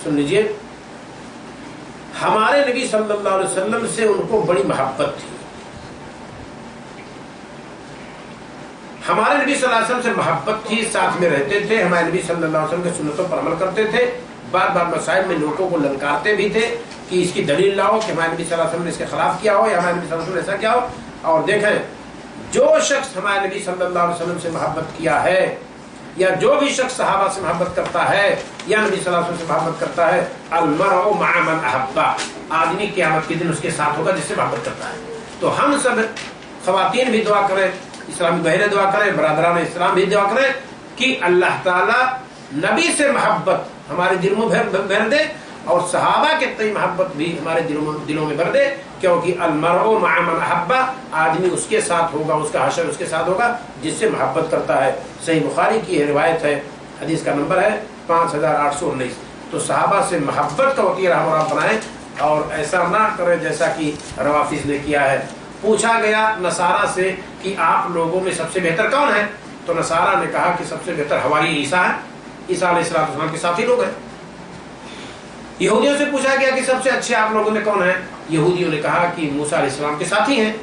सुन लीजिए, हमारे नबी सल्लल्लाहु अलैहि वसल्लम से उनको बड़ी मोहब्बत थी। हमारे नबी सल्लल्लाहु अलैहि वसल्लम से मोहब्बत थी, साथ में रहते थे, हमारे नबी सल्लल्लाहु अलैहि वसल्लम के सुन्नतों पर अमल करते थे, बार बार मसाइल में लोगों को ललकारते भी थे कि इसकी दलील लाओ कि हमारे नबी सल्लल्लाहु अलैहि वसल्लम ने इसके खिलाफ किया हो या हमारे नबी सल्लल्लाहु अलैहि वसल्लम ने ऐसा किया हो। और देखें, जो शख्स हमारे नबी सल्लल्लाहु अलैहि वसल्लम से मोहब्बत किया है, या जो भी शख्स सहाबा से मोहब्बत करता है या नबी सल्लल्लाहु अलैहि वसल्लम से मोहब्बत करता है, अल-मरउ मअ मन अहब्बा, आदमी क़यामत के दिन उसके साथ होगा जिससे मोहब्बत करता है। तो हम सब ख़वातीन भी दुआ करें, इस्लामी बहरे दुआ करें, बरादरान इस्लाम भी दुआ करें कि अल्लाह ताला नबी से मोहब्बत हमारे दिलों में भर दे और सहाबा के तय मोहब्बत भी हमारे दिलों में भर दे, क्योंकि अल-मरउ मअ मन अहब्बा, आदमी उसके साथ होगा, उसका हशर उसके साथ होगा जिससे मोहब्बत करता है। सही बुखारी की रिवायत है, हदीस का नंबर है 5819। तो सहाबा से मोहब्बत का वतीरा हम आप बनाएं और ऐसा ना करें जैसा कि रवाफिज ने किया है। पूछा गया नसारा से कि आप लोगों में सबसे बेहतर कौन है, तो नसारा ने कहा कि सबसे बेहतर हवारी ईसा है, ईसा अलैहिस्सलाम के साथी लोग हैं। यहूदियों से पूछा गया कि सबसे अच्छे आप लोगों में कौन है, यहूदियों ने कहा कि मूसा अलैहिस्सलाम के साथी हैं।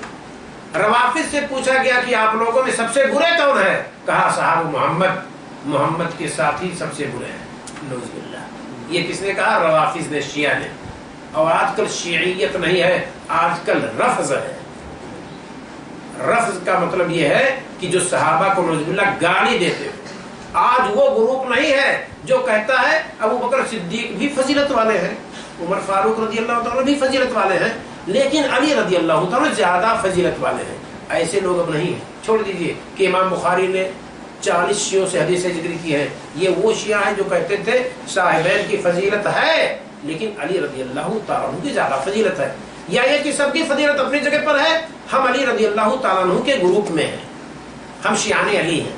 रवाफिज से पूछा गया कि आप लोगों में सबसे बुरे कौन है, कहा साहब मोहम्मद के साथी सबसे बुरे हैं। नऊज़ुबिल्लाह। ये किसने कहा, रवाफिज ने, शिया ने। और आजकल शियत नहीं है, आजकल रफ्ज है। रफ्ज का मतलब ये है कि जो सहाबा को नऊज़ुबिल्लाह गाली देते। आज वो ग्रुप नहीं है जो कहता है अबू बकर सिद्दीक भी फजीलत वाले हैं, उमर फारूक रज़ी अल्लाह तआला भी फजीलत वाले हैं, लेकिन अली रज़ी अल्लाह तआला ज्यादा फजीलत वाले हैं। ऐसे लोग अब नहीं है। छोड़ दीजिए कि इमाम बुखारी ने 40 शियों से हदीसें जिक्र की है। ये वो शिया है जो कहते थे साहिबैन की फजीलत है लेकिन अली रज़ी अल्लाह तआला की ज्यादा फजीलत है, या ये कि सबकी फजीलत अपनी जगह पर है, हम अली रज़ी अल्लाह तआला के ग्रुप में हैं, हम शियाने अली हैं,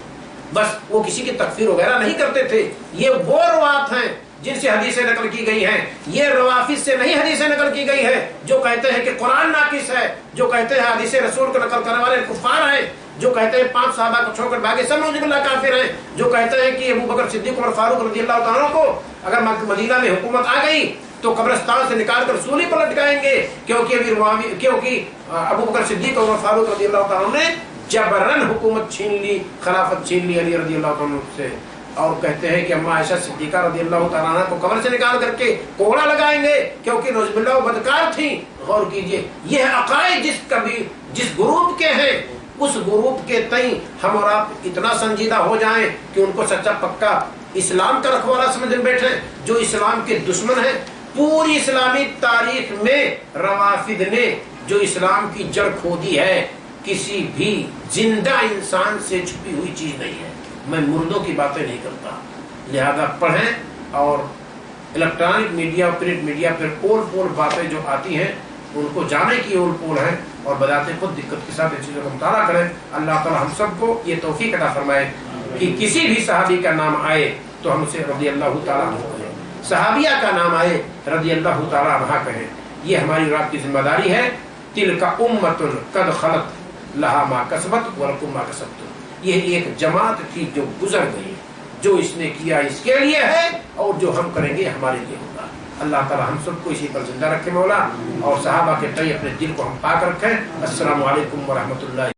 बस वो किसी की तकफीर वगैरह नहीं करते थे। ये वो रवात हैं जिनसे हदीसें नकल की गई हैं, ये रवाफिज से नहीं हदीसें नकल की गई है जो कहते हैं कि कुरान नाकिस है, जो कहते हैं हदीसे रसूल को नकल करने वाले कुफार हैं, जो कहते हैं 5 सहाबा को छोड़कर बाकी सब नऊज़ुबिल्लाह काफिर हैं, जो कहते हैं कि अबू बकर सिद्दीक उमर फारूक रज़ी अल्लाह तआला को अगर मदीना में हुकूमत आ गई तो कब्रिस्तान से निकाल कर सूली पर लटकाएंगे, क्योंकि अबू बकर सिद्दीक और उमर फारूक रज़ी अल्लाह तआला ने जबरन हुकूमत छीन ली, खिलाफत छीन ली अली रज़ी अल्लाह तआला से। और कहते हैं कि अम्मा आयशा सिद्दीका रज़ी अल्लाह तआला अन्हा को कब्र से निकाल करके कोहड़ा लगाएंगे क्योंकि नऊज़ुबिल्लाह बदकार थी। गौर कीजिए, यह अकायद जिस ग्रुप के हैं उस ग्रुप के तई हम और आप इतना संजीदा हो जाएं कि उनको सच्चा पक्का इस्लाम का रखवाला समझ बैठे, जो इस्लाम के दुश्मन है। पूरी इस्लामी तारीख में रवाफिद ने जो इस्लाम की जड़ खोदी है, किसी भी जिंदा इंसान से छुपी हुई चीज नहीं है। मैं मुर्दों की बातें नहीं करता, लिहाजा पढ़ें और इलेक्ट्रॉनिक मीडिया, प्रिंट मीडिया पर पोल पोल बातें जो आती हैं उनको जाने की ओर पोल है और बजाते खुद दिक्कत के साथ इन चीजों का मुताला करें। अल्लाह ताला हम सबको ये तौफीक अता फरमाए कि किसी भी सहाबी का नाम आए तो हम उसे रज़ी अल्लाह ताला अन्हु कहें, सहाबिया का नाम आए रज़ी अल्लाह ताला अन्हा कहें। ये हमारी रात की जिम्मेदारी है। तिलका उम्मतुन कद खलत लहा मा कसबत व लकुम मा कसबतुम। ये एक जमात थी जो गुजर गई, जो इसने किया इसके लिए है और जो हम करेंगे हमारे लिए होगा। अल्लाह ताला हम सबको इसी पर जिंदा रखे मौला, और सहाबा के तय अपने दिल को हम पाक रखें। अस्सलामु अलैकुम व रहमतुल्लाह।